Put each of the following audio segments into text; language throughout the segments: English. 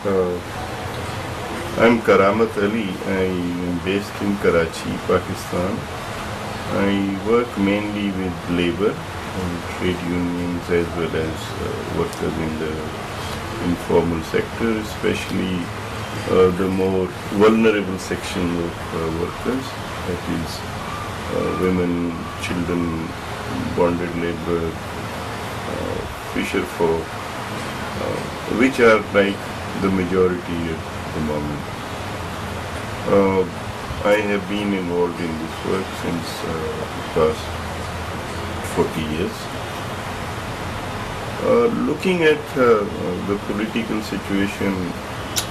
Uh, I'm Karamat Ali. I am based in Karachi, Pakistan. I work mainly with labor and trade unions as well as workers in the informal sector, especially the more vulnerable section of workers, that is women, children, bonded labor, fisher folk, which are like the majority at the moment. I have been involved in this work since the past 40 years. Looking at the political situation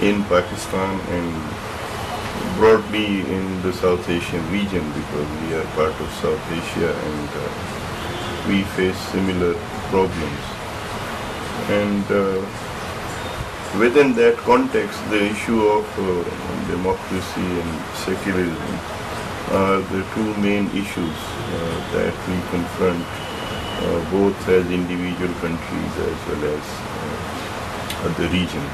in Pakistan and broadly in the South Asian region, because we are part of South Asia and we face similar problems. And within that context, the issue of democracy and secularism are the two main issues that we confront both as individual countries as well as the region,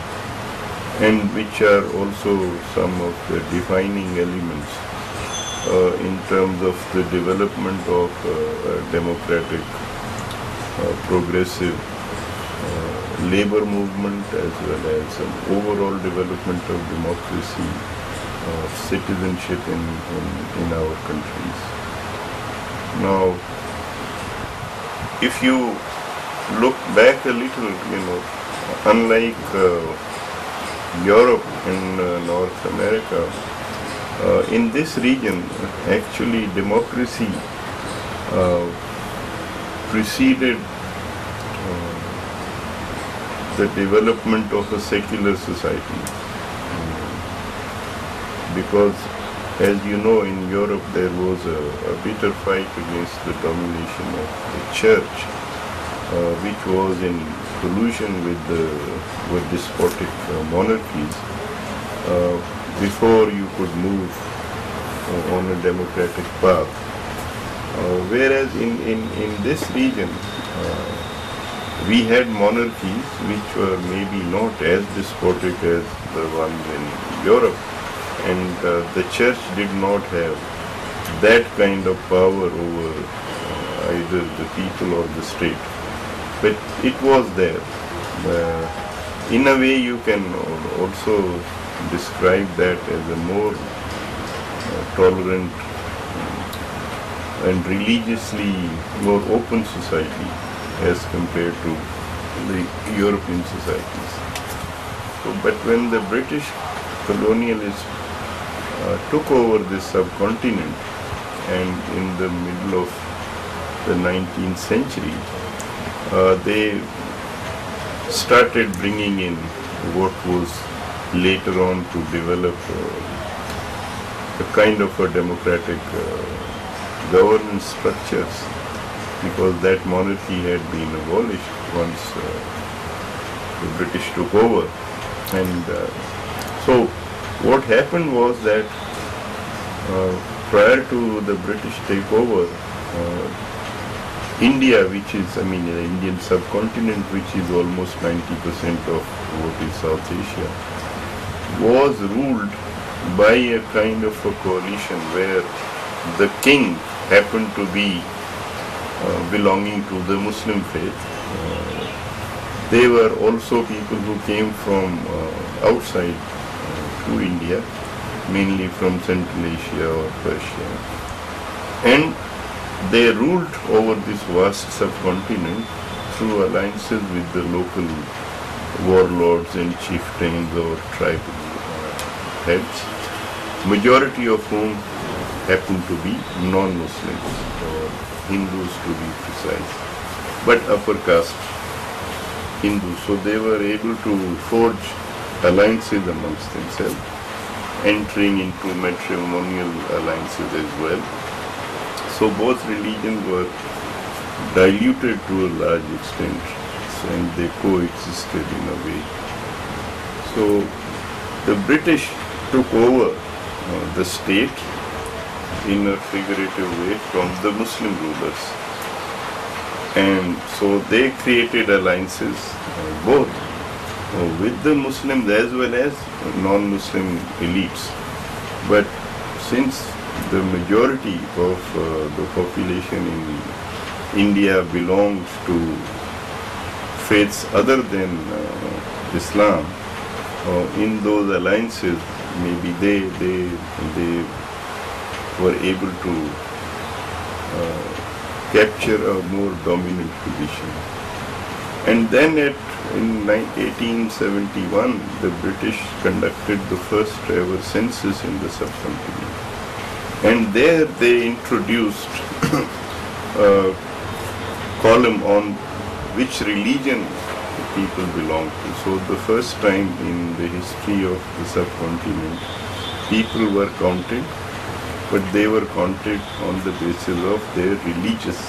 and which are also some of the defining elements in terms of the development of democratic, progressive labor movement, as well as an overall development of democracy, citizenship in our countries. Now, if you look back a little, unlike Europe and North America, in this region, actually democracy preceded the development of a secular society. Because, as you know, in Europe there was a bitter fight against the domination of the church, which was in collusion with despotic monarchies before you could move on a democratic path. Whereas in this region, we had monarchies which were maybe not as despotic as the ones in Europe, and the church did not have that kind of power over either the people or the state. But it was there. In a way, you can also describe that as a more tolerant and religiously more open society as compared to the European societies. So, but when the British colonialists took over this subcontinent, and in the middle of the 19th century, they started bringing in what was later on to develop a kind of a democratic governance structures, because that monarchy had been abolished once the British took over. And so what happened was that prior to the British takeover, India, which is, the Indian subcontinent, which is almost 90% of what is South Asia, was ruled by a kind of a coalition where the king happened to be belonging to the Muslim faith. They were also people who came from outside to India, mainly from Central Asia or Persia. And they ruled over this vast subcontinent through alliances with the local warlords and chieftains or tribal heads, majority of whom happened to be non-Muslims, or Hindus to be precise, but upper caste Hindus. So they were able to forge alliances amongst themselves, entering into matrimonial alliances as well. So both religions were diluted to a large extent, and they coexisted in a way. So the British took over the state in a figurative way from the Muslim rulers. And so they created alliances both with the Muslims as well as non-Muslim elites. But since the majority of the population in India belongs to faiths other than Islam, in those alliances, maybe they were able to capture a more dominant position. And then in 1871, the British conducted the first ever census in the subcontinent. And there they introduced a column on which religion people belong to. So the first time in the history of the subcontinent, people were counted, but they were counted on the basis of their religious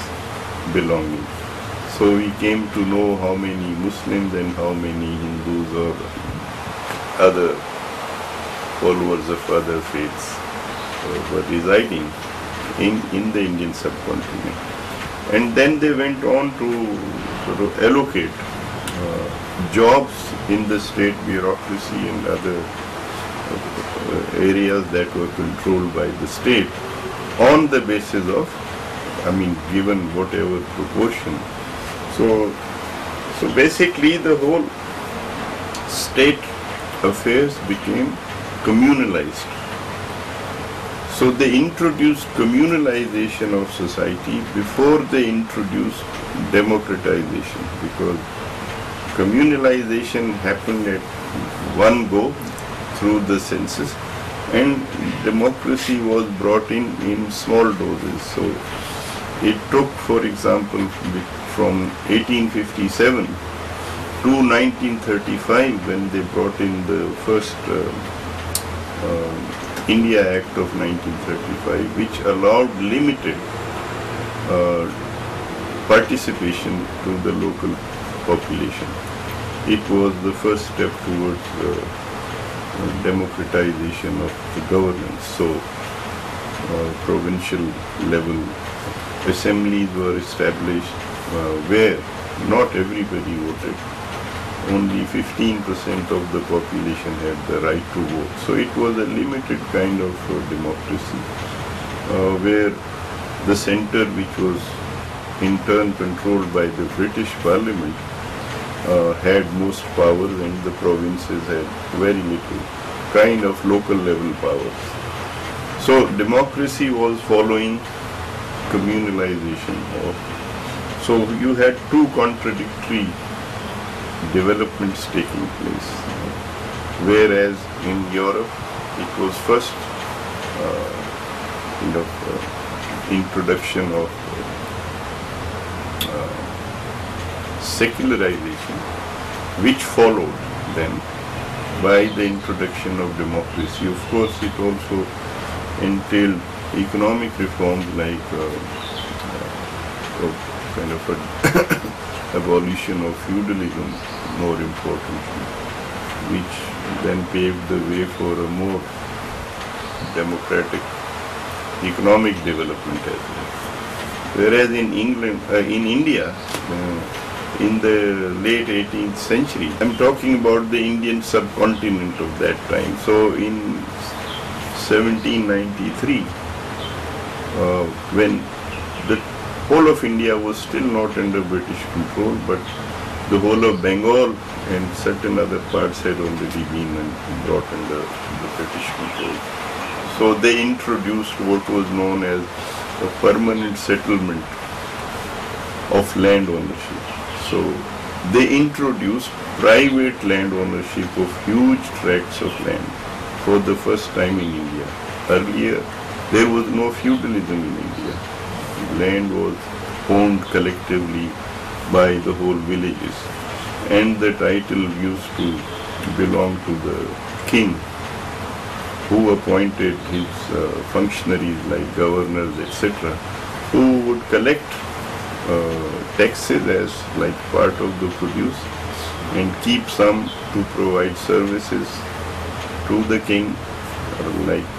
belonging. So we came to know how many Muslims and how many Hindus or other followers of other faiths were residing in the Indian subcontinent. And then they went on to sort of allocate jobs in the state bureaucracy and other areas that were controlled by the state on the basis of, given whatever proportion. So basically the whole state affairs became communalized. So they introduced communalization of society before they introduced democratization, because communalization happened at one go through the census, and democracy was brought in small doses. So it took, for example, from 1857 to 1935, when they brought in the first India Act of 1935, which allowed limited participation to the local population. It was the first step towards democratization of the governance. So provincial level assemblies were established where not everybody voted. Only 15% of the population had the right to vote. So it was a limited kind of democracy where the center, which was in turn controlled by the British Parliament, had most powers, and the provinces had very little kind of local level powers. So democracy was following communalization. So you had two contradictory developments taking place. Whereas in Europe, it was first introduction of secularization, which followed then by the introduction of democracy. Of course, it also entailed economic reforms like kind of a abolition of feudalism, more importantly, which then paved the way for a more democratic economic development as well. Whereas in India, in the late 18th century, I'm talking about the Indian subcontinent of that time. So in 1793, when the whole of India was still not under British control, but the whole of Bengal and certain other parts had already been brought under the British control. So they introduced what was known as a permanent settlement of land ownership. So they introduced private land ownership of huge tracts of land for the first time in India. Earlier, there was no feudalism in India. Land was owned collectively by the whole villages, and the title used to belong to the king, who appointed his functionaries like governors, etc., who would collect taxes as like part of the produce and keep some to provide services to the king, like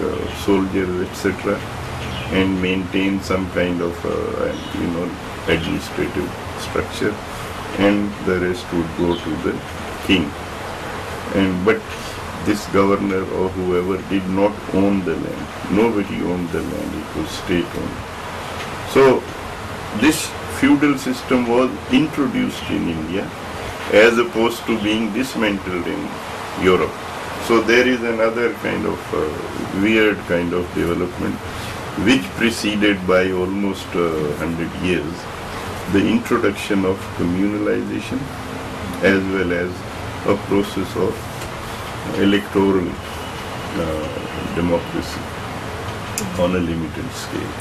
soldiers, etc., and maintain some kind of administrative structure, and the rest would go to the king. But this governor or whoever did not own the land. Nobody owned the land, it was state-owned. So this feudal system was introduced in India as opposed to being dismantled in Europe. So there is another kind of weird kind of development which preceded by almost 100 years the introduction of communalization as well as a process of electoral democracy on a limited scale.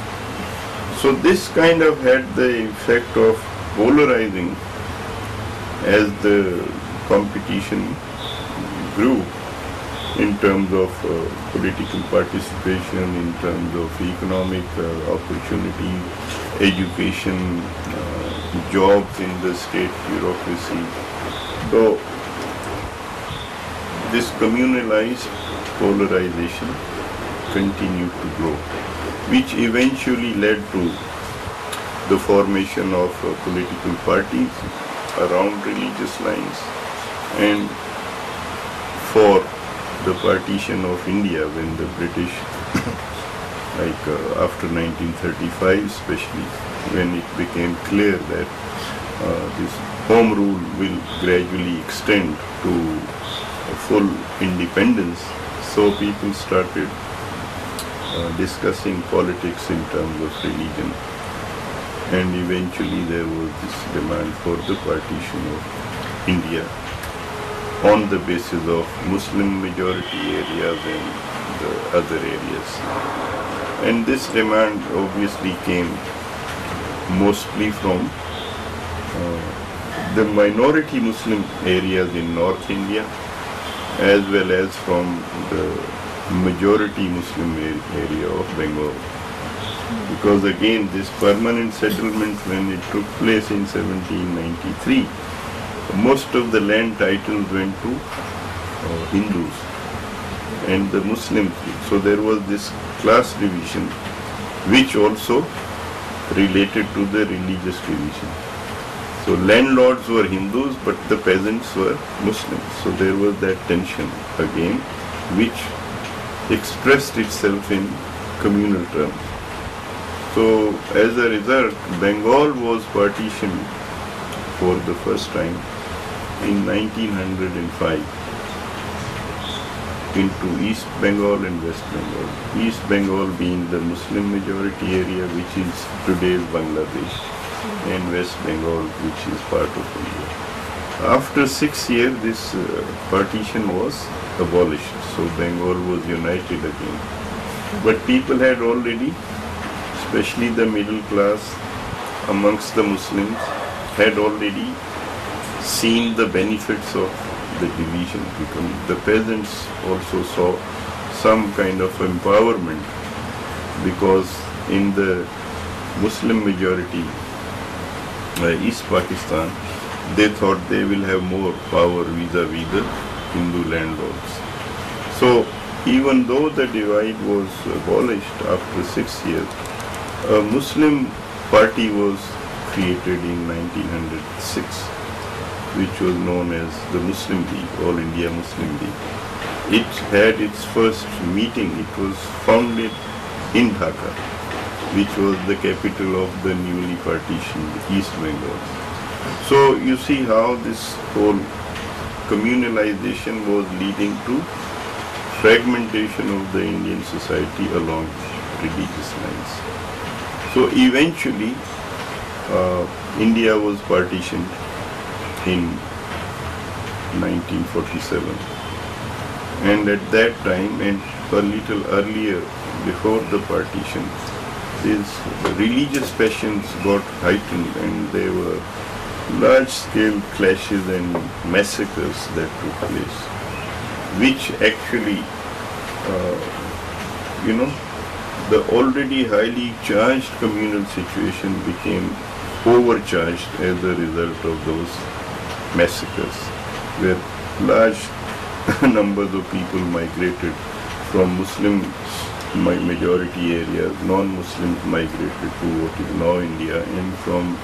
So this kind of had the effect of polarizing as the competition grew in terms of political participation, in terms of economic opportunity, education, jobs in the state bureaucracy. So this communalized polarization continued to grow, which eventually led to the formation of political parties around religious lines, and for the partition of India when the British, after 1935 especially, when it became clear that this home rule will gradually extend to full independence, so people started discussing politics in terms of religion, and eventually there was this demand for the partition of India on the basis of Muslim majority areas and the other areas. And this demand obviously came mostly from the minority Muslim areas in North India as well as from the majority Muslim area of Bengal. Because again, this permanent settlement, when it took place in 1793, most of the land titles went to Hindus and the Muslims. So there was this class division which also related to the religious division. So landlords were Hindus but the peasants were Muslims. So there was that tension again which expressed itself in communal terms. So as a result, Bengal was partitioned for the first time in 1905 into East Bengal and West Bengal. East Bengal being the Muslim majority area which is today's Bangladesh, and West Bengal which is part of India. After 6 years this partition was abolished, so Bengal was united again. But people had already, especially the middle class amongst the Muslims, had already seen the benefits of the division, because the peasants also saw some kind of empowerment, because in the Muslim majority East Pakistan, they thought they will have more power vis-a-vis the Hindu landlords. So even though the divide was abolished after 6 years, a Muslim party was created in 1906, which was known as the Muslim League, All India Muslim League. It had its first meeting, it was founded in Dhaka, which was the capital of the newly partitioned East Bengal. So you see how this whole communalization was leading to fragmentation of the Indian society along religious lines. So eventually India was partitioned in 1947, and at that time and a little earlier before the partition, these religious passions got heightened and there were large-scale clashes and massacres that took place, which actually, the already highly charged communal situation became overcharged as a result of those massacres, where large numbers of people migrated from Muslim majority areas, non-Muslims migrated to what is now India, and from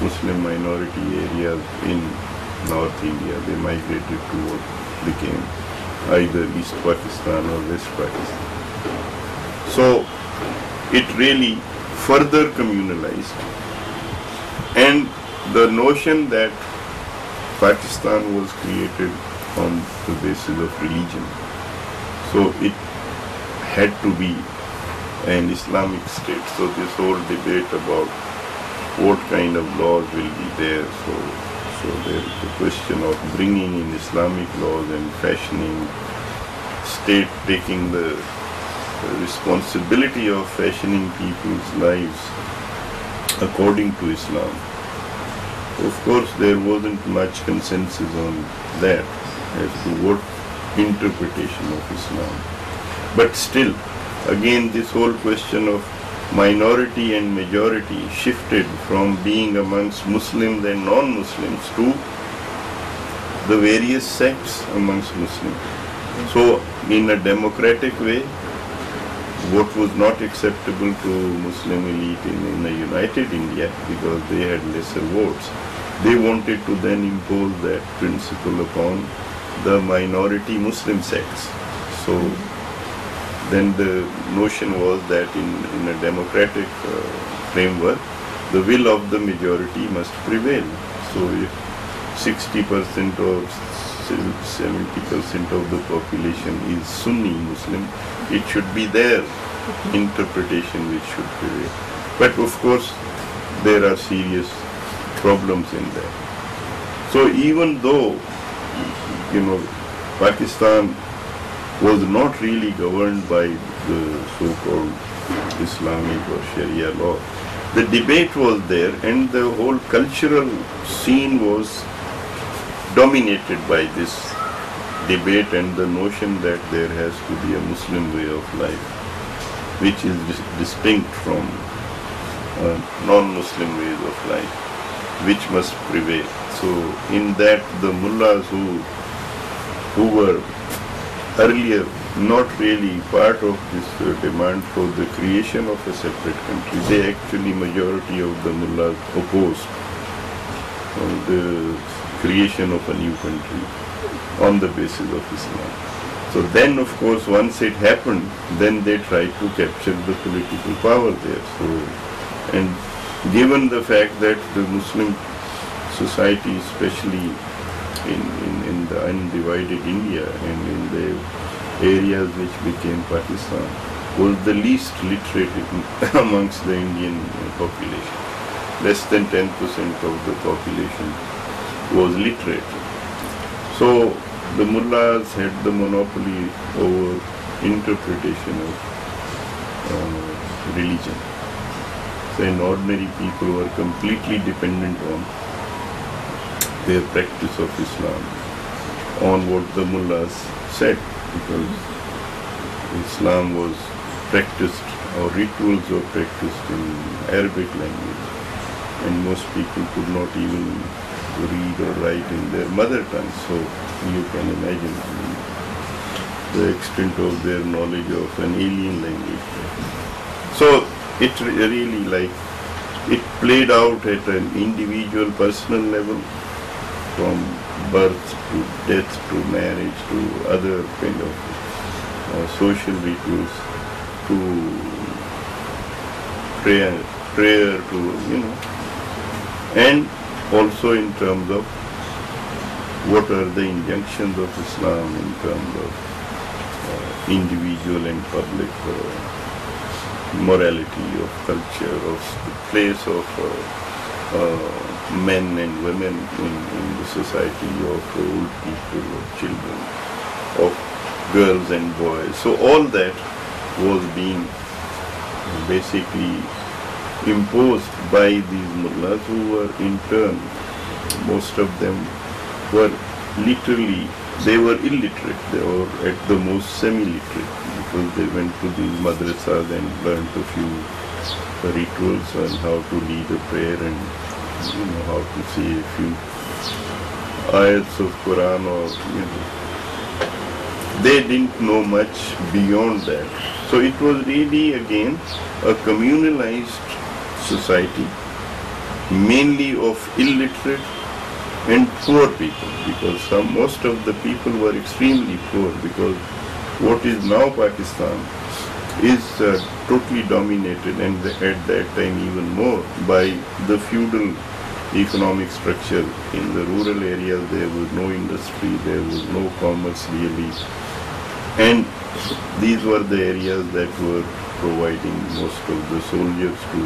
Muslim minority areas in North India, they migrated to what became either East Pakistan or West Pakistan. So it really further communalized, and the notion that Pakistan was created on the basis of religion, so it had to be an Islamic state. So this whole debate about what kind of laws will be there, so there is the question of bringing in Islamic laws and fashioning, state taking the responsibility of fashioning people's lives according to Islam. Of course, there wasn't much consensus on that as to what interpretation of Islam. But still, again, this whole question of minority and majority shifted from being amongst Muslims and non-Muslims to the various sects amongst Muslims. So, in a democratic way, what was not acceptable to Muslim elite in a united India, because they had lesser votes, they wanted to then impose that principle upon the minority Muslim sects. So then the notion was that in a democratic framework, the will of the majority must prevail. So if 60% or 70% of the population is Sunni Muslim, it should be their interpretation which should prevail. But of course, there are serious problems in that. So even though, Pakistan was not really governed by the so-called Islamic or Sharia law, the debate was there, and the whole cultural scene was dominated by this debate and the notion that there has to be a Muslim way of life, which is distinct from non-Muslim ways of life, which must prevail. So in that, the mullahs who were earlier not really part of this demand for the creation of a separate country, they actually, majority of the mullahs opposed the creation of a new country on the basis of Islam. So then, of course, once it happened, then they tried to capture the political power there. So, and given the fact that the Muslim society, especially in the undivided India and in the areas which became Pakistan, was the least literate amongst the Indian population. Less than 10% of the population was literate. So the mullahs had the monopoly over interpretation of religion. So, and ordinary people were completely dependent on their practice of Islam, on what the mullahs said, because Islam was practiced, or rituals were practiced in Arabic language, and most people could not even read or write in their mother tongue. So you can imagine the extent of their knowledge of an alien language. So it really it played out at an individual personal level, from birth to death to marriage to other kind of social rituals, to prayer to, and also in terms of what are the injunctions of Islam in terms of individual and public morality, of culture, of the place of men and women in the society, of old people, of children, of girls and boys. So all that was being basically imposed by these mullahs, who were in turn, most of them were literally, they were illiterate, they were at the most semi-literate, because they went to these madrasas and learned a few rituals on how to lead a prayer and how to say a few ayats of Quran, or they didn't know much beyond that. So it was really again a communalized society, mainly of illiterate and poor people, because most of the people were extremely poor, because what is now Pakistan is totally dominated, and at that time even more, by the feudal economic structure. In the rural areas there was no industry, there was no commerce really, and these were the areas that were providing most of the soldiers to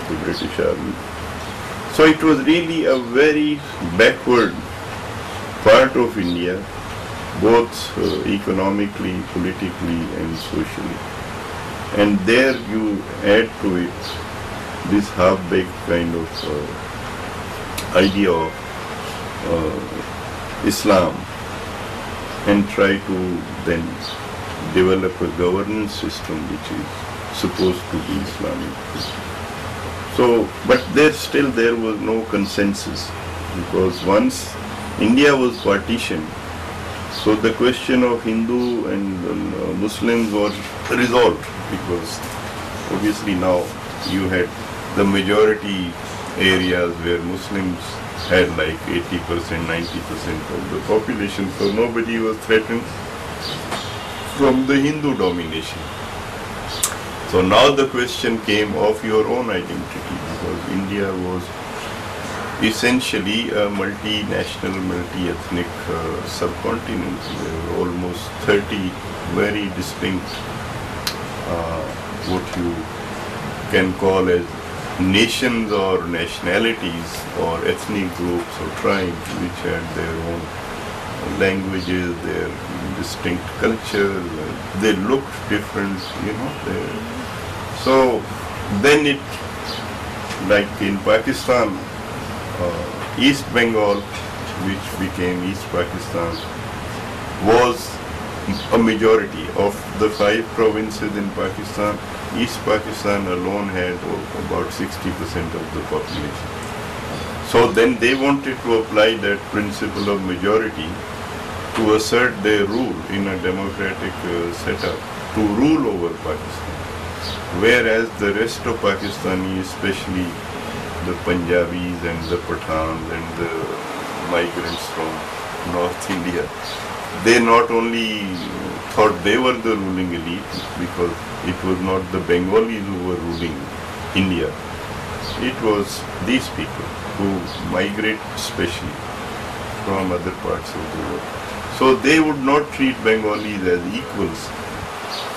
the British Army. So it was really a very backward part of India, both economically, politically and socially. And there you add to it this half-baked kind of idea of Islam, and try to then develop a governance system which is supposed to be Islamic. So, but there was no consensus, because once India was partitioned, so the question of Hindu and Muslims was resolved, because obviously now you had the majority areas where Muslims had like 80%, 90% of the population, so nobody was threatened from the Hindu domination. So now the question came of your own identity, because India was essentially a multinational, multi-ethnic subcontinent. There were almost 30 very distinct, what you can call as nations or nationalities or ethnic groups or tribes, which had their own languages, their distinct culture. They looked different, So then it, like in Pakistan, East Bengal, which became East Pakistan, was a majority of the 5 provinces in Pakistan. East Pakistan alone had about 60% of the population. So then they wanted to apply that principle of majority to assert their rule in a democratic setup, to rule over Pakistan. Whereas the rest of Pakistani, especially the Punjabis and the Pathans and the migrants from North India, they not only thought they were the ruling elite, because it was not the Bengalis who were ruling India, it was these people who migrate especially from other parts of the world. So they would not treat Bengalis as equals.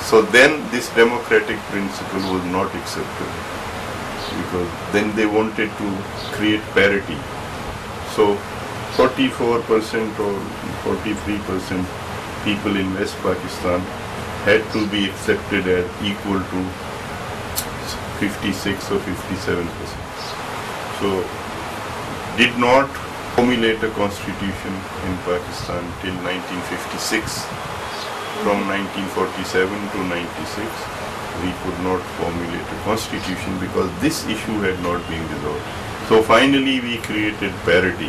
So then this democratic principle was not accepted, because then they wanted to create parity. So 44% or 43% people in West Pakistan had to be accepted as equal to 56 or 57%. So did not formulate a constitution in Pakistan till 1956. From 1947 to 96, we could not formulate a constitution because this issue had not been resolved. So finally we created parity,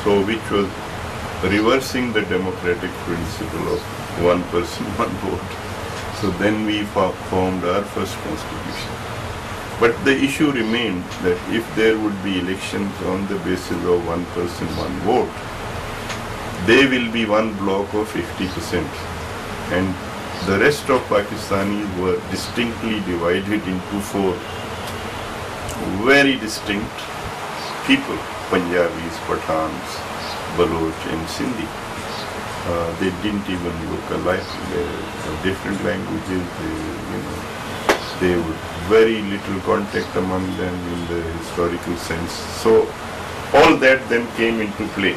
so which was reversing the democratic principle of one person, one vote. So then we formed our first constitution. But the issue remained that if there would be elections on the basis of one person, one vote, they will be one block of 50%, and the rest of Pakistanis were distinctly divided into 4 very distinct people: Punjabis, Pathans, Baloch and Sindhi. They didn't even look alike. They were different languages. They were very little contact among them in the historical sense. So all that then came into play.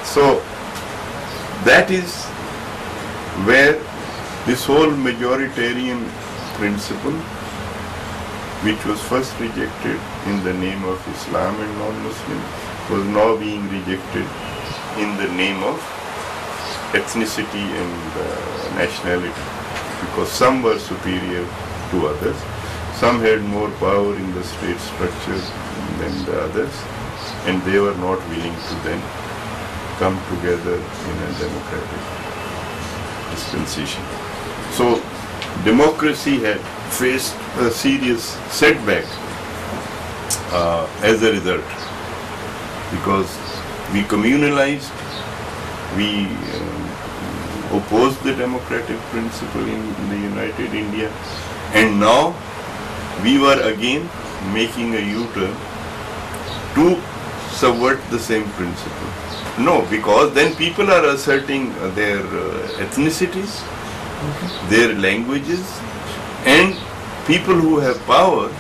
So that is where this whole majoritarian principle, which was first rejected in the name of Islam and non-Muslim, was now being rejected in the name of ethnicity and nationality, because some were superior to others, some had more power in the state structure than the others, and they were not willing to then come together in a democratic dispensation. So democracy had faced a serious setback as a result. because we communalized, we opposed the democratic principle in the United India, and now we were again making a U-turn to subvert the same principle. No, because then people are asserting their ethnicities, their languages, and people who have power,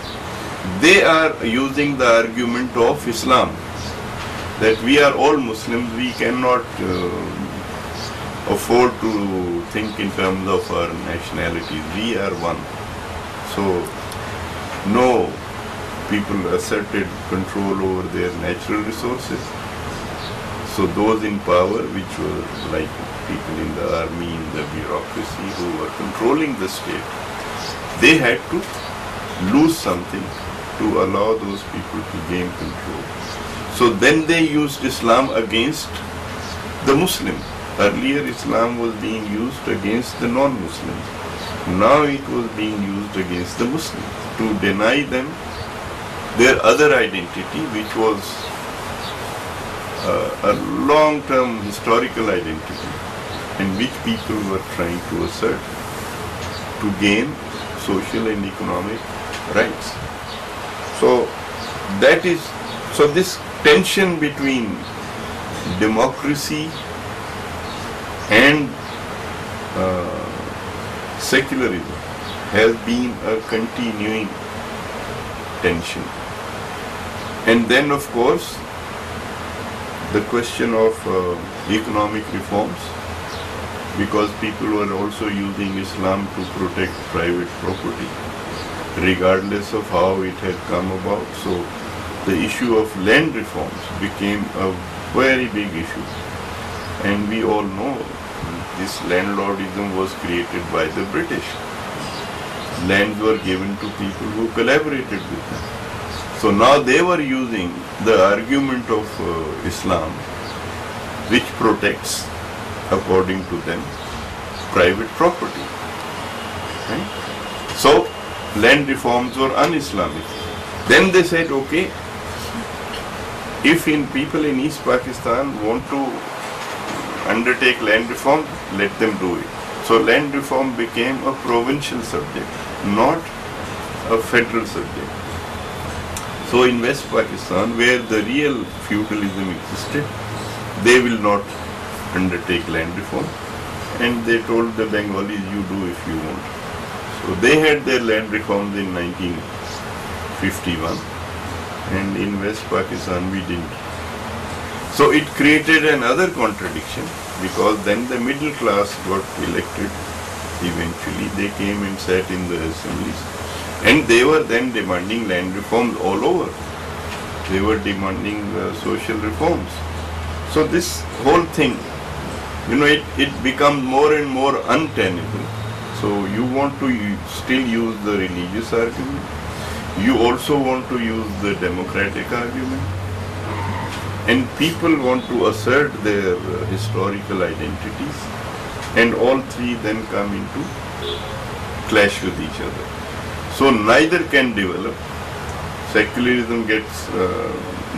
they are using the argument of Islam, that we are all Muslims, we cannot afford to think in terms of our nationalities, we are one. So, no, people asserted control over their natural resources. So those in power, which were like people in the army, in the bureaucracy, who were controlling the state, they had to lose something to allow those people to gain control. So then they used Islam against the Muslim. Earlier Islam was being used against the non-Muslims. Now it was being used against the Muslims to deny them their other identity, which was a long-term historical identity, in which people were trying to assert to gain social and economic rights. So that is, so this tension between democracy and secularism has been a continuing tension. And then of course the question of economic reforms, because people were also using Islam to protect private property, regardless of how it had come about. So the issue of land reforms became a very big issue. And we all know this landlordism was created by the British. Lands were given to people who collaborated with them. So now they were using the argument of Islam, which protects, according to them, private property. Right? So land reforms were un-Islamic. Then they said, okay, if people in East Pakistan want to undertake land reform, let them do it. So land reform became a provincial subject, not a federal subject. So in West Pakistan, where the real feudalism existed, they will not undertake land reform. And they told the Bengalis, you do if you want. So they had their land reforms in 1951. And in West Pakistan, we didn't. So it created another contradiction, because then the middle class got elected. Eventually, they came and sat in the assemblies. And they were then demanding land reforms all over. They were demanding social reforms. So this whole thing, it becomes more and more untenable. So you want to still use the religious argument. You also want to use the democratic argument. And people want to assert their historical identities. And all three then come into clash with each other. So neither can develop. Secularism gets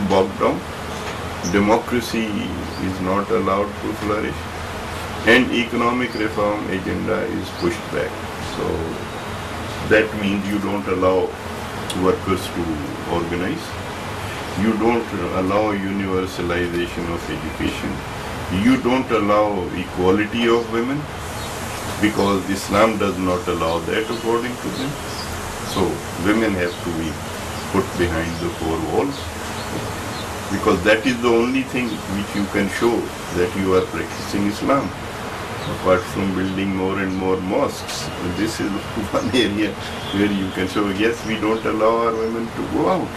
bogged down. Democracy is not allowed to flourish. And economic reform agenda is pushed back. So that means you don't allow workers to organize. You don't allow universalization of education. You don't allow equality of women, because Islam does not allow that according to them. So women have to be put behind the four walls, because that is the only thing which you can show that you are practicing Islam. Apart from building more and more mosques, this is one area where you can show, yes, we don't allow our women to go out.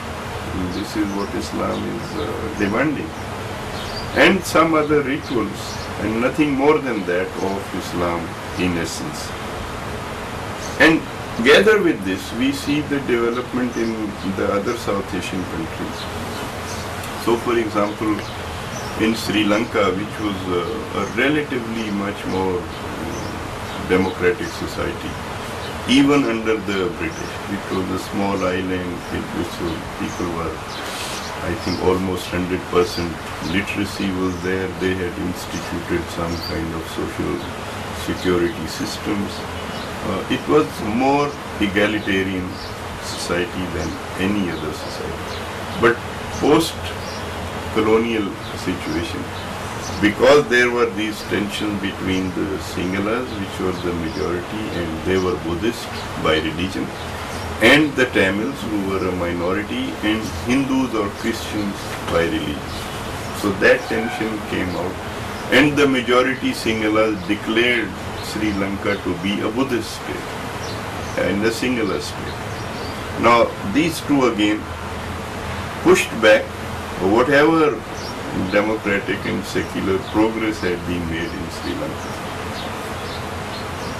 And this is what Islam is demanding. And some other rituals, and nothing more than that of Islam in essence. And together with this, we see the development in the other South Asian countries. So for example, in Sri Lanka, which was a relatively much more democratic society, even under the British, it was a small island in which people were I think almost 100% literacy was there. They had instituted some kind of social security systems. It was more egalitarian society than any other society. But post-colonial situation, because there were these tensions between the Sinhalas, which were the majority, and they were Buddhist by religion, and the Tamils, who were a minority, and Hindus or Christians by religion. So that tension came out, and the majority Sinhalas declared Sri Lanka to be a Buddhist state and a Sinhala state. Now these two again pushed back whatever democratic and secular progress had been made in Sri Lanka.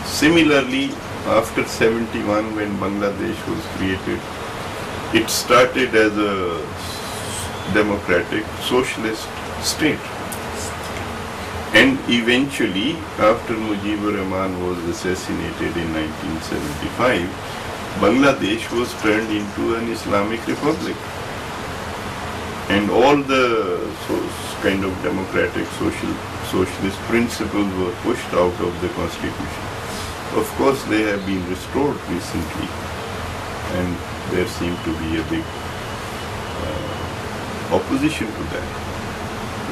Similarly, after 71, when Bangladesh was created, it started as a democratic socialist state. And eventually, after Mujibur Rahman was assassinated in 1975, Bangladesh was turned into an Islamic republic. And all the kind of democratic socialist principles were pushed out of the constitution. Of course, they have been restored recently, and there seemed to be a big opposition to that.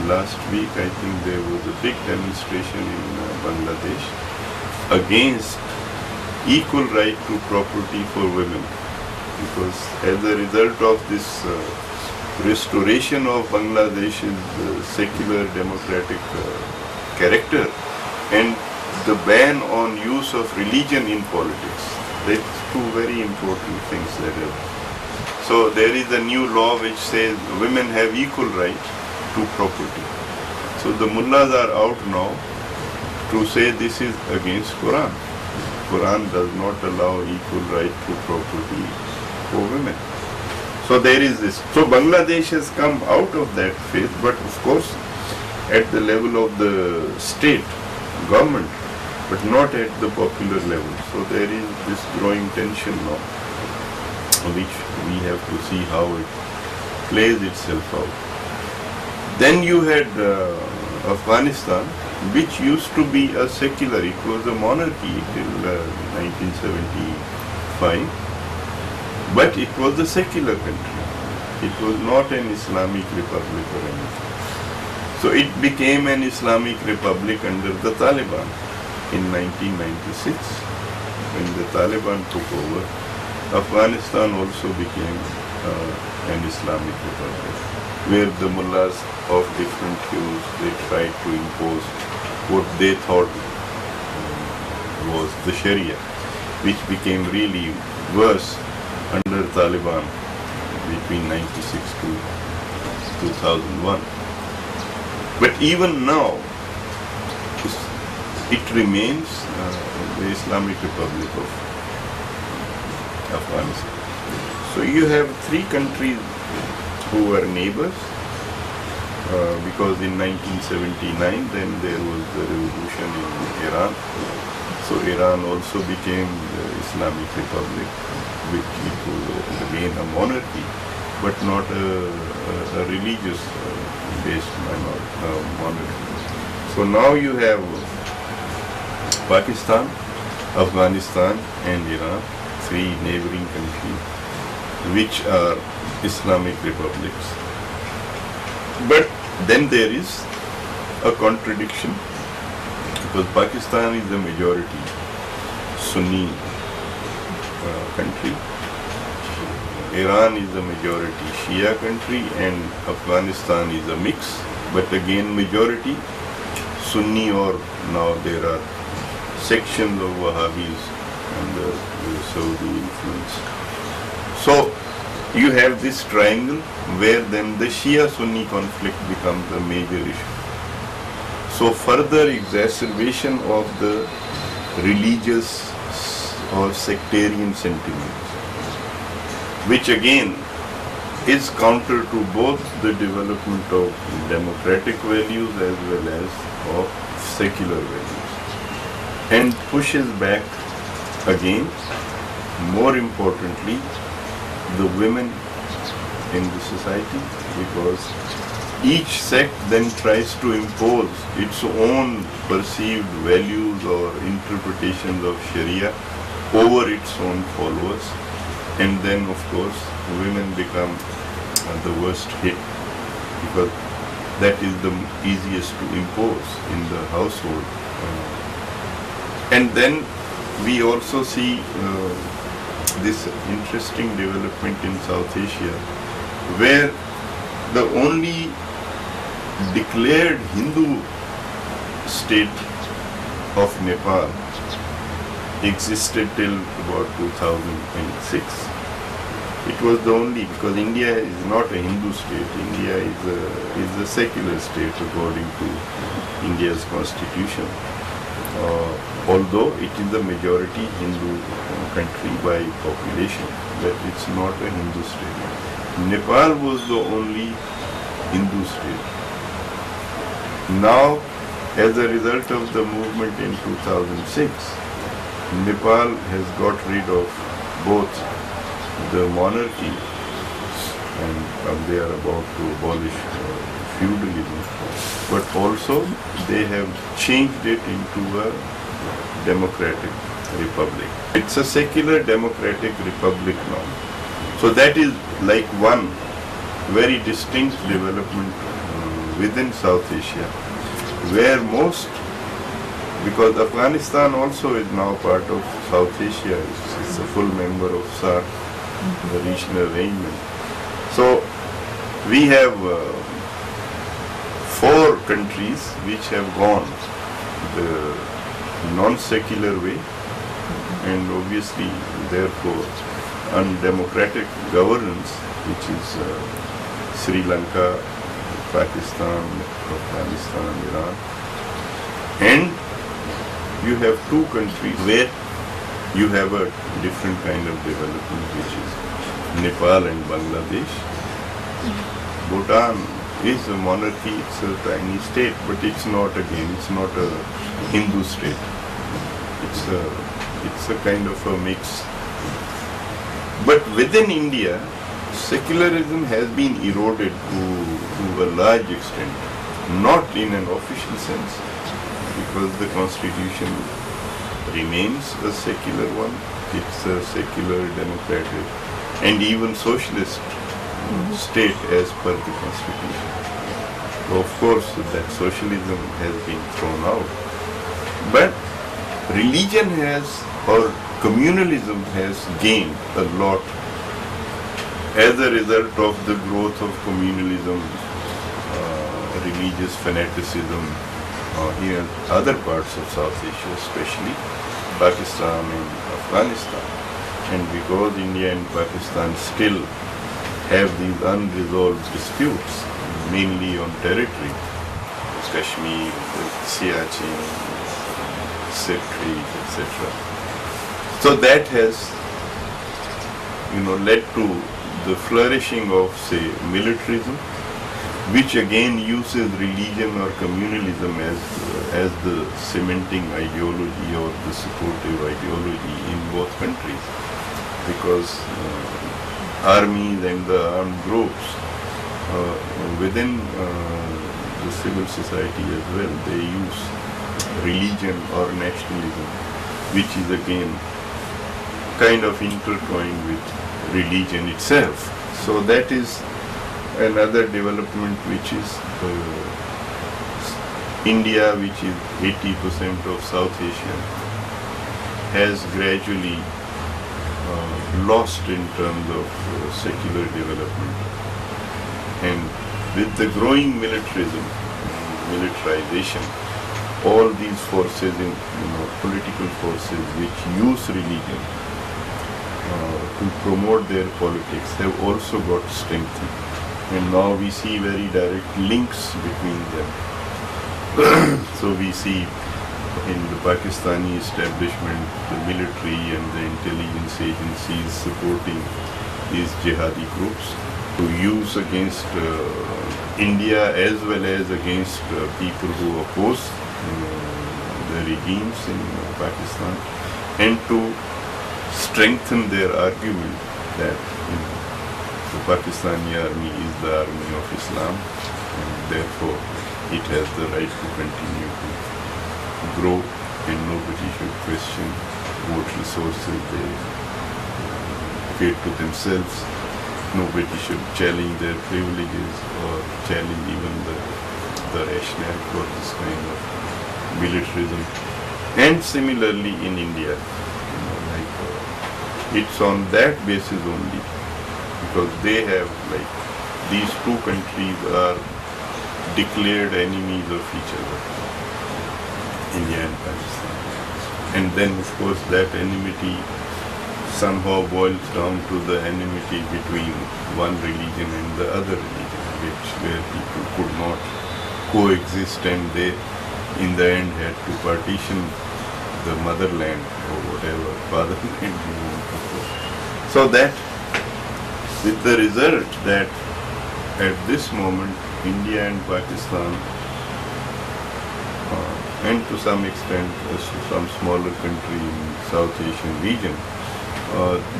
Last week, I think there was a big demonstration in Bangladesh against equal right to property for women, because as a result of this restoration of Bangladesh's secular democratic character and the ban on use of religion in politics, that's two very important things that have. So there is a new law which says women have equal right to property. So the mullahs are out now to say this is against Quran. Quran does not allow equal right to property for women. So there is this. So Bangladesh has come out of that phase, but of course at the level of the state government, but not at the popular level. So there is this growing tension now, which we have to see how it plays itself out. Then you had Afghanistan, which used to be a secular, it was a monarchy till 1975, but it was a secular country. It was not an Islamic republic or anything. So it became an Islamic republic under the Taliban in 1996. When the Taliban took over, Afghanistan also became an Islamic republic, where the mullahs of different hues, they tried to impose what they thought was the Sharia, which became really worse under Taliban between 96 to 2001. But even now, it remains the Islamic Republic of Afghanistan. So you have three countries who were neighbors, because in 1979 then there was the revolution in Iran. So Iran also became the Islamic Republic, which it was again a monarchy, but not a religious based monarchy. So now you have Pakistan, Afghanistan and Iran, three neighboring countries which are Islamic republics. But then there is a contradiction, because Pakistan is a majority Sunni country, Iran is a majority Shia country, and Afghanistan is a mix, but again majority Sunni, or now there are sections of Wahhabis and the Saudi influence. So you have this triangle where then the Shia-Sunni conflict becomes a major issue. So further exacerbation of the religious or sectarian sentiments, which again is counter to both the development of democratic values as well as of secular values, and pushes back again, more importantly, the women in the society, because each sect then tries to impose its own perceived values or interpretations of Sharia over its own followers, and then of course women become the worst hit, because that is the easiest to impose in the household. And then we also see this interesting development in South Asia, where the only declared Hindu state of Nepal existed till about 2006. It was the only, because India is not a Hindu state. India is a secular state according to India's constitution. Although it is a majority Hindu country by population, but it's not a Hindu state. Nepal was the only Hindu state. Now, as a result of the movement in 2006, Nepal has got rid of both the monarchy, and they are about to abolish feudalism, but also they have changed it into a democratic republic. It's a secular democratic republic now. So that is like one very distinct development within South Asia, where most, because Afghanistan also is now part of South Asia, it's a full member of SAARC, the regional arrangement. So we have 4 countries which have gone the non-secular way, and obviously therefore undemocratic governance, which is Sri Lanka, Pakistan, Afghanistan, Iran. And you have 2 countries where you have a different kind of development, which is Nepal and Bangladesh. Bhutan is a monarchy, it's a tiny state, but it's not a Hindu state. It's a kind of a mix. But within India, secularism has been eroded to a large extent, not in an official sense, because the constitution remains a secular one. It's a secular, democratic, and even socialist state as per the constitution. So of course that socialism has been thrown out, but religion has, or communalism has gained a lot as a result of the growth of communalism, religious fanaticism in other parts of South Asia, especially Pakistan and Afghanistan. And because India and Pakistan still have these unresolved disputes, mainly on territory, Kashmir, Siachen, Sirkri, etc. So that has, led to the flourishing of, say, militarism, which again uses religion or communalism as the cementing ideology or the supportive ideology in both countries, because armies and the armed groups within the civil society as well, they use religion or nationalism, which is again kind of intertwined with religion itself. So that is another development, which is India, which is 80% of South Asia, has gradually lost in terms of secular development. And with the growing militarization, all these forces, political forces which use religion to promote their politics, have also got strengthened. And now we see very direct links between them. So we see in the Pakistani establishment, the military and the intelligence agencies supporting these jihadi groups to use against India as well as against people who oppose the regimes in Pakistan, and to strengthen their argument that the Pakistani army is the army of Islam, and therefore it has the right to continue to grow, and nobody should question what resources they get to themselves. Nobody should challenge their privileges or challenge even the rationale for this kind of militarism. And similarly in India, it's on that basis only, because they have, these two countries are declared enemies of each other, India and Pakistan. And then of course that enmity somehow boils down to the enmity between one religion and the other religion, where people could not coexist, and they in the end had to partition the motherland or whatever fatherland you want to call. So that, with the result that at this moment India and Pakistan, and to some extent some smaller country in South Asian region,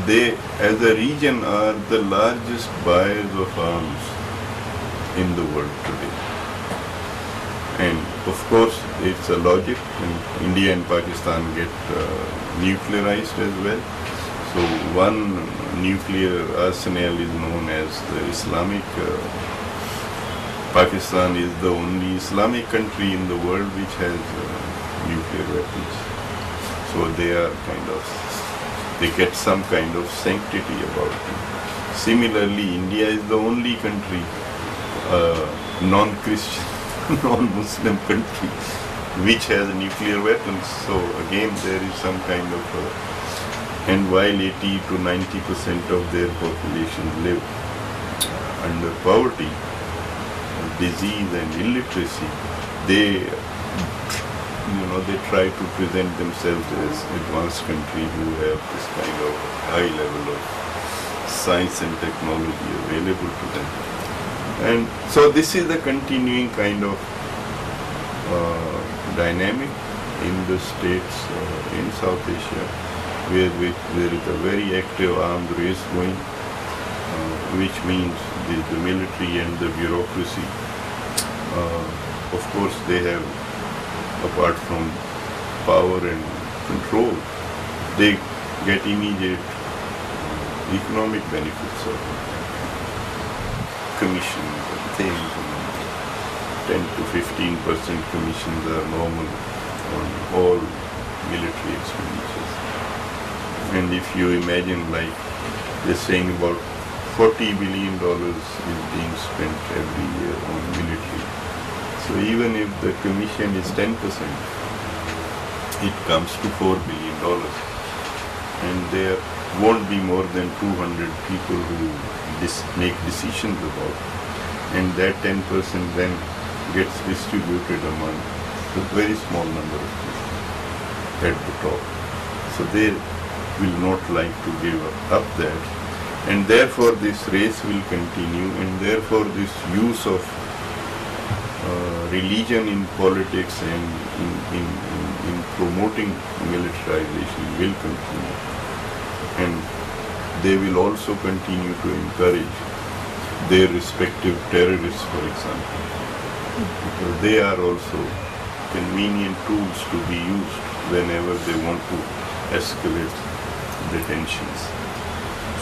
they as a region are the largest buyers of arms in the world today. And of course it's a logic, and India and Pakistan get nuclearized as well. So one nuclear arsenal is known as the Islamic. Pakistan is the only Islamic country in the world which has nuclear weapons. So they get some kind of sanctity about it. Similarly, India is the only country, non-Christian, non-Muslim country, which has nuclear weapons. So again, there is some kind of, and while 80 to 90% of their population live under poverty, disease and illiteracy, they try to present themselves as advanced country who have this kind of high level of science and technology available to them. And so this is the continuing kind of dynamic in the states in South Asia, where there is a very active armed race going, which means the military and the bureaucracy. Of course, they have, apart from power and control, they get immediate economic benefits of commissions and things. 10 to 15% commissions are normal on all military expenditures. And if you imagine, they're saying about $40 billion is being spent every year on military. So even if the commission is 10%, it comes to $4 billion. And there won't be more than 200 people who make decisions about it. And that 10% then gets distributed among a very small number of people at the top. So they will not like to give up that. And therefore this race will continue, and therefore this use of religion in politics and in promoting militarization will continue. And they will also continue to encourage their respective terrorists, for example, because they are also convenient tools to be used whenever they want to escalate the tensions.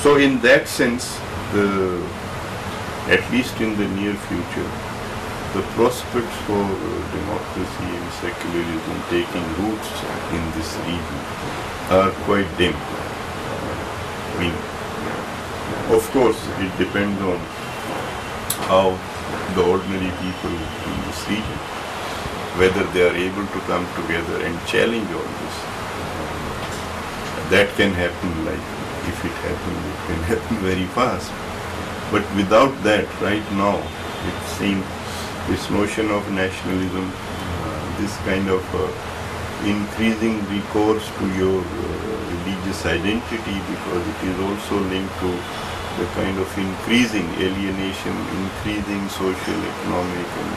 So in that sense, at least in the near future, the prospects for democracy and secularism taking roots in this region are quite dim. I mean, of course, it depends on how the ordinary people in this region, whether they are able to come together and challenge all this. That can happen, if it happens, it can happen very fast. But without that, right now, it seems this notion of nationalism, this kind of increasing recourse to your religious identity, because it is also linked to the kind of increasing alienation, increasing social, economic and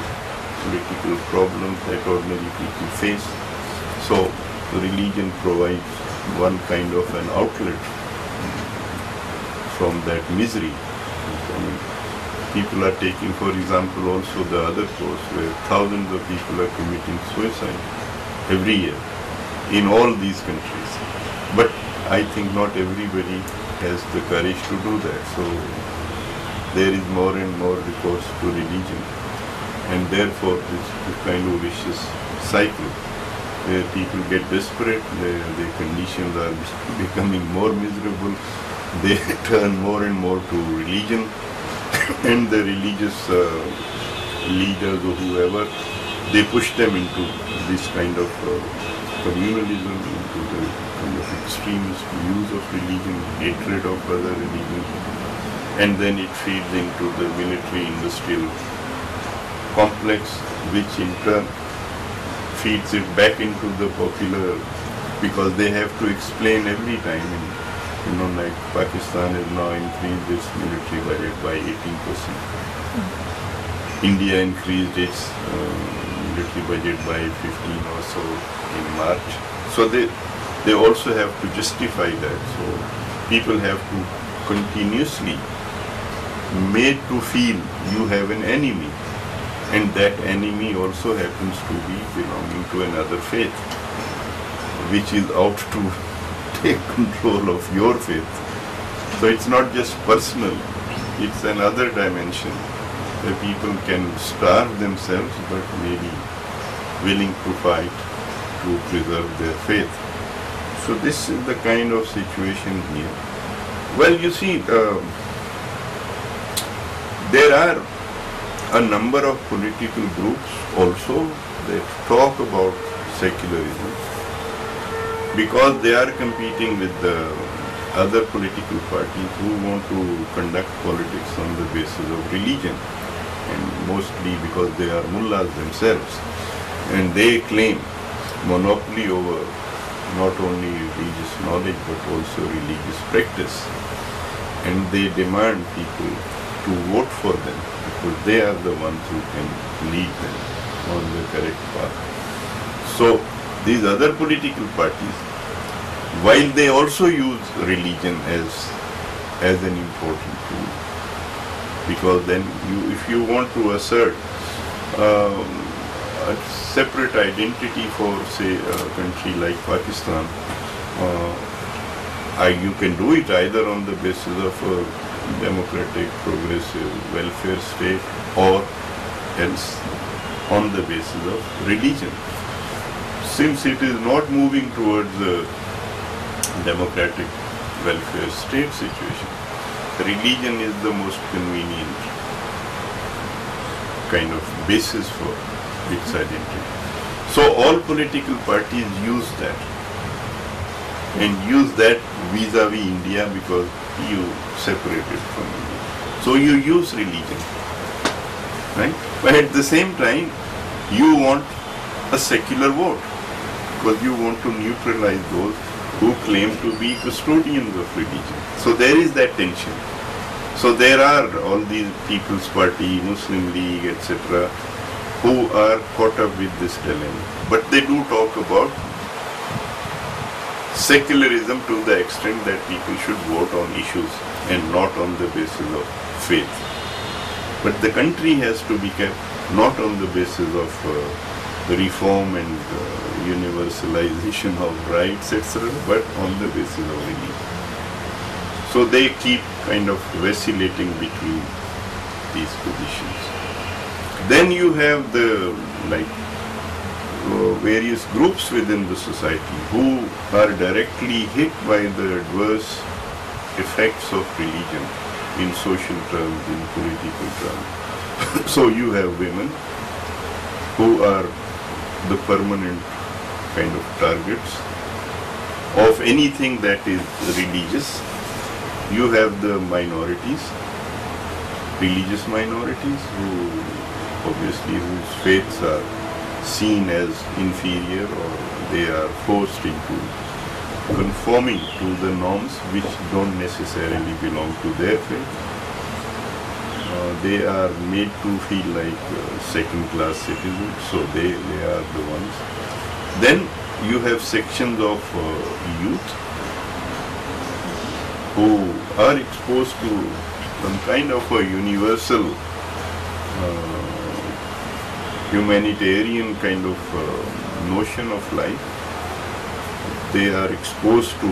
political problems that ordinary people face. So religion provides one kind of an outlet from that misery, I mean, people are taking, for example, also the other course where thousands of people are committing suicide every year in all these countries. But I think not everybody has the courage to do that. So there is more and more recourse to religion. And therefore, this kind of vicious cycle where people get desperate, their conditions are becoming more miserable, they turn more and more to religion, and the religious leaders or whoever, they push them into this kind of communalism, into the kind of extremist views of religion, hatred of other religions, and then it feeds into the military-industrial complex, which in turn feeds it back into the popular, because they have to explain every time. Like Pakistan has now increased its military budget by 18%. India increased its military budget by 15 or so in March. So they also have to justify that. So people have to continuously made to feel you have an enemy. And that enemy also happens to be belonging to another faith, which is out to take control of your faith. So it's not just personal, it's another dimension where people can starve themselves but may be willing to fight to preserve their faith. So this is the kind of situation here. Well, you see, there are a number of political groups also that talk about secularism because they are competing with the other political parties who want to conduct politics on the basis of religion, and mostly because they are mullahs themselves, and they claim monopoly over not only religious knowledge but also religious practice, and they demand people to vote for them because they are the ones who can lead them on the correct path. So these other political parties, while they also use religion as an important tool, because then if you want to assert a separate identity for, say, a country like Pakistan, you can do it either on the basis of a democratic, progressive, welfare state, or else on the basis of religion. Since it is not moving towards a democratic welfare state situation, religion is the most convenient kind of basis for its identity. So all political parties use that, and use that vis-a-vis India because you separated from India. So you use religion, right? But at the same time, you want a secular vote because you want to neutralize those who claim to be custodians of religion. So there is that tension. So there are all these People's Party, Muslim League, etc., who are caught up with this dilemma. But they do talk about secularism to the extent that people should vote on issues and not on the basis of faith. But the country has to be kept not on the basis of reform and universalization of rights, etc., but on the basis of religion. So they keep kind of vacillating between these positions. Then you have the various groups within the society who are directly hit by the adverse effects of religion in social terms, in political terms. So you have women who are the permanent kind of targets of anything that is religious. You have the minorities, religious minorities, whose faiths are seen as inferior, or they are forced into conforming to the norms which don't necessarily belong to their faith. They are made to feel like second-class citizens, so they are the ones. Then you have sections of youth who are exposed to some kind of a universal humanitarian kind of notion of life. They are exposed to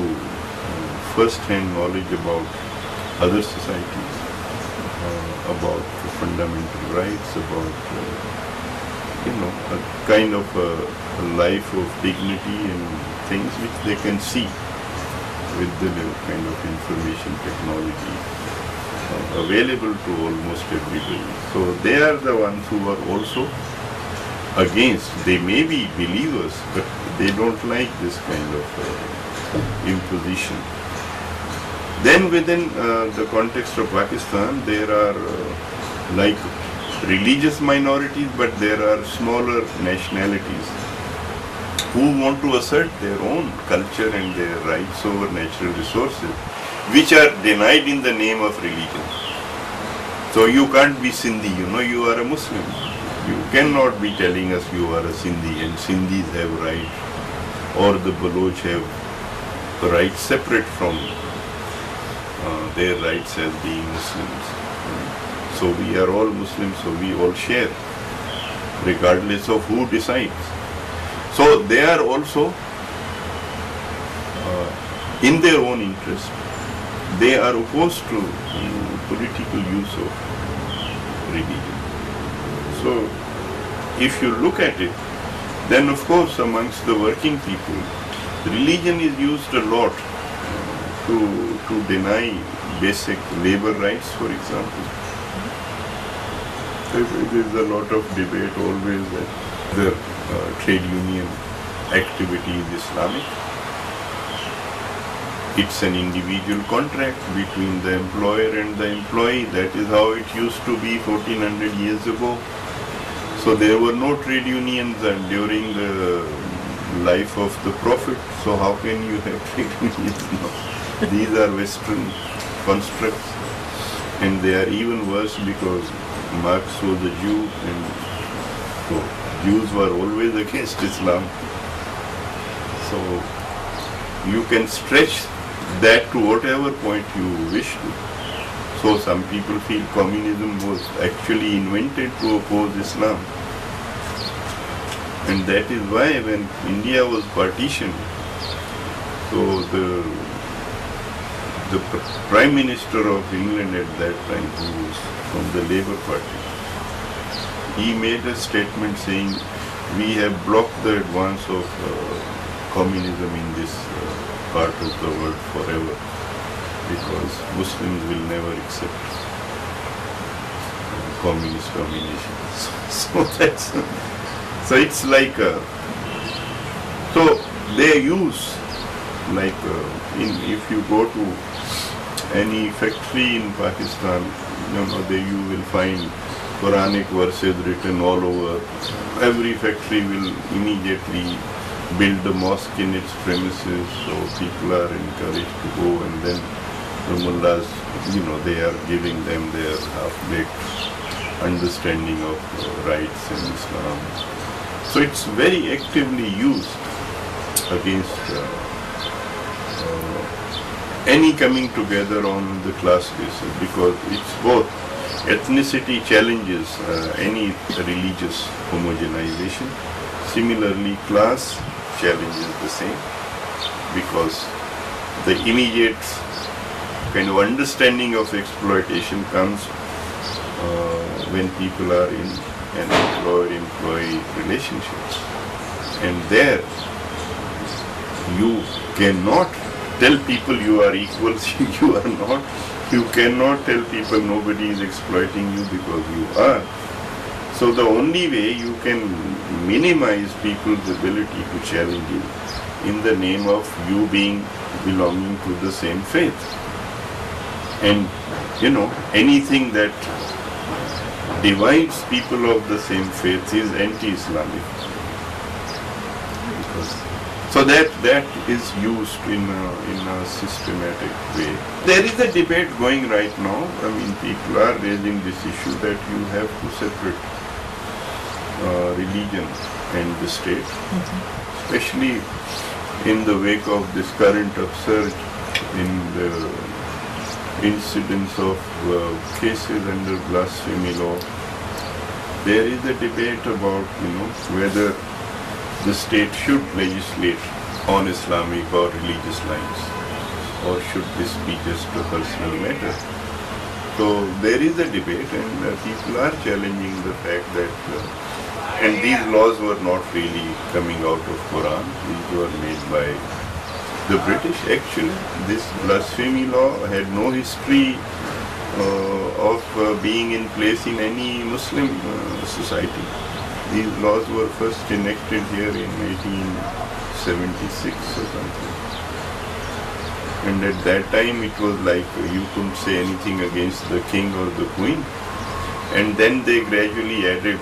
first-hand knowledge about other societies, about fundamental rights, about a kind of a life of dignity and things which they can see with the kind of information technology available to almost everybody. So they are the ones who are also against. They may be believers, but they don't like this kind of imposition. Then within the context of Pakistan, there are like religious minorities, but there are smaller nationalities who want to assert their own culture and their rights over natural resources, which are denied in the name of religion. So you can't be Sindhi, you are a Muslim. You cannot be telling us you are a Sindhi and Sindhis have rights, or the Baloch have rights separate from their rights as being Muslims. So we are all Muslims, so we all share, regardless of who decides. So they are also, in their own interest, they are opposed to political use of religion. So if you look at it, then of course amongst the working people, religion is used a lot to deny basic labor rights, for example. There is a lot of debate always that the trade union activity is Islamic. It's an individual contract between the employer and the employee. That is how it used to be 1400 years ago. So there were no trade unions during the life of the Prophet. So how can you have trade unions now? These are Western constructs, and they are even worse because Marx was a Jew, and so Jews were always against Islam. So you can stretch that to whatever point you wish to. So some people feel communism was actually invented to oppose Islam. And that is why when India was partitioned, so the Prime Minister of England at that time, who was from the Labour Party, he made a statement saying, we have blocked the advance of communism in this part of the world forever, because Muslims will never accept communist domination. So it's like, so they use, like if you go to any factory in Pakistan, you will find Quranic verses written all over. Every factory will immediately build a mosque in its premises, so people are encouraged to go, and then the mullahs, they are giving them their half-baked understanding of rights in Islam. So it's very actively used against any coming together on the class basis, because it's both ethnicity challenges any religious homogenization. Similarly, class challenges the same, because the immediate kind of understanding of exploitation comes when people are in an employer-employee relationship. And there, you cannot tell people you are equals, you are not. You cannot tell people nobody is exploiting you, because you are. So the only way you can minimize people's ability to challenge you in the name of you belonging to the same faith. And anything that divides people of the same faith is anti-Islamic. So that is used in a systematic way. There is a debate going right now. People are raising this issue that you have to separate religion and the state, especially in the wake of this current upsurge in the incidents of cases under blasphemy law. There is a debate about, whether the state should legislate on Islamic or religious lines, or should this be just a personal matter. So there is a debate, and people are challenging the fact that, and these laws were not really coming out of Quran. These were made by the British. Actually, this blasphemy law had no history of being in place in any Muslim society. These laws were first enacted here in 1876 or something. And at that time it was like you couldn't say anything against the king or the queen. And then they gradually added,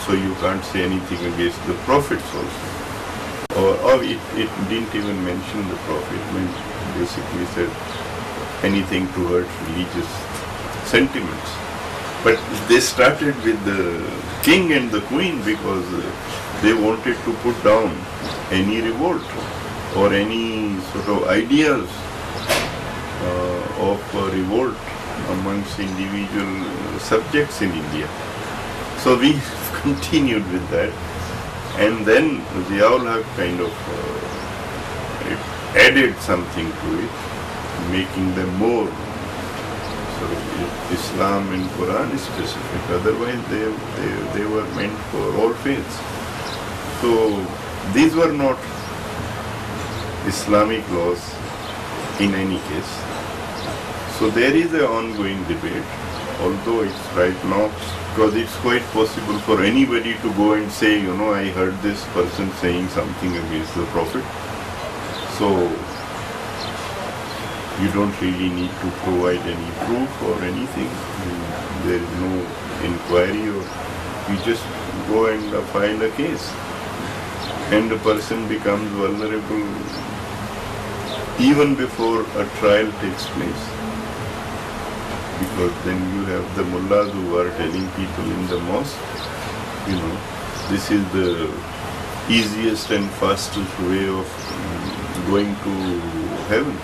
so you can't say anything against the prophets also. Or it didn't even mention the prophet, it basically said anything to hurt religious sentiments. But they started with the king and the queen because they wanted to put down any revolt or any sort of ideas of revolt amongst individual subjects in India. So we continued with that, and then Ziaul Haq kind of added something to it, making them more sort of Islam and Quran specific. Otherwise they were meant for all faiths. So these were not Islamic laws in any case. So there is an ongoing debate, although it's right now, because it's quite possible for anybody to go and say, I heard this person saying something against the Prophet. So you don't really need to provide any proof or anything. There is no inquiry, or you just go and file a case. And the person becomes vulnerable even before a trial takes place. Because then you have the mullahs who are telling people in the mosque, this is the easiest and fastest way of going to heaven.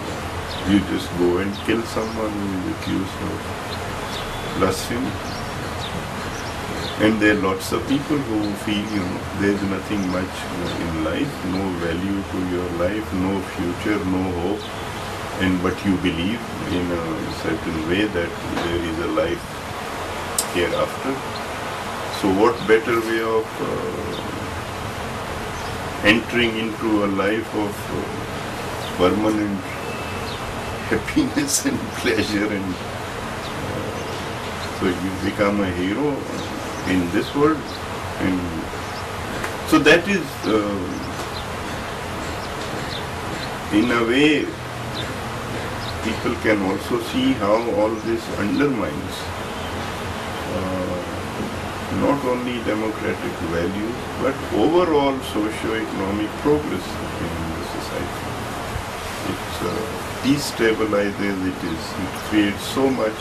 You just go and kill someone who is accused of blasphemy. And there are lots of people who feel, there is nothing much in life, no value to your life, no future, no hope. But you believe in a certain way that there is a life hereafter. So what better way of entering into a life of permanent happiness and pleasure, and so you become a hero in this world. And so that is in a way people can also see how all this undermines not only democratic values but overall socio-economic progress in the society. It destabilizes, it creates so much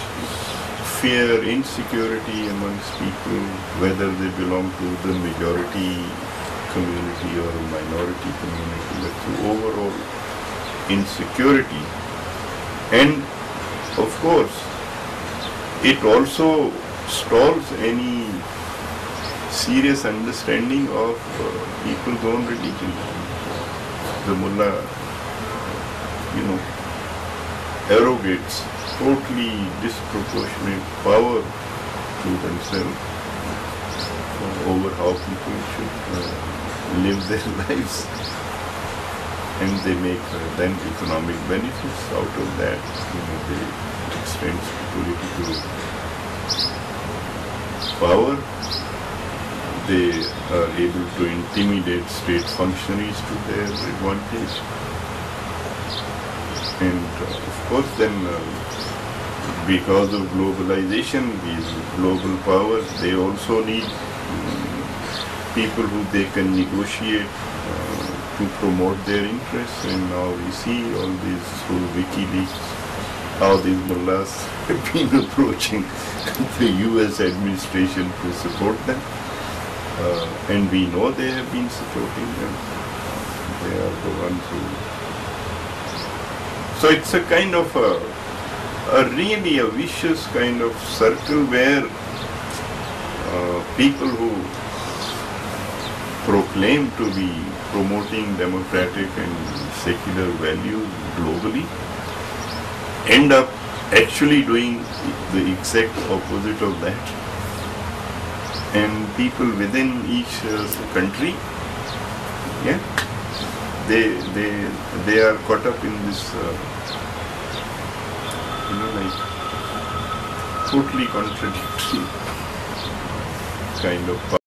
fear, insecurity amongst people, whether they belong to the majority community or a minority community. But the overall insecurity. And of course, it also stalls any serious understanding of people's own religion. The mullah, arrogates totally disproportionate power to themselves over how people should live their lives. And they make then economic benefits out of that. They extend political power. They are able to intimidate state functionaries to their advantage. And of course then, because of globalization, these global powers, they also need people who they can negotiate to promote their interests. And now we see all these through WikiLeaks, how these mullahs have been approaching the US administration to support them. And we know they have been supporting them. They are the ones who... So it's a kind of really a vicious kind of circle where people who proclaim to be promoting democratic and secular values globally end up actually doing the exact opposite of that. And people within each country, yeah, they are caught up in this, like totally contradictory kind of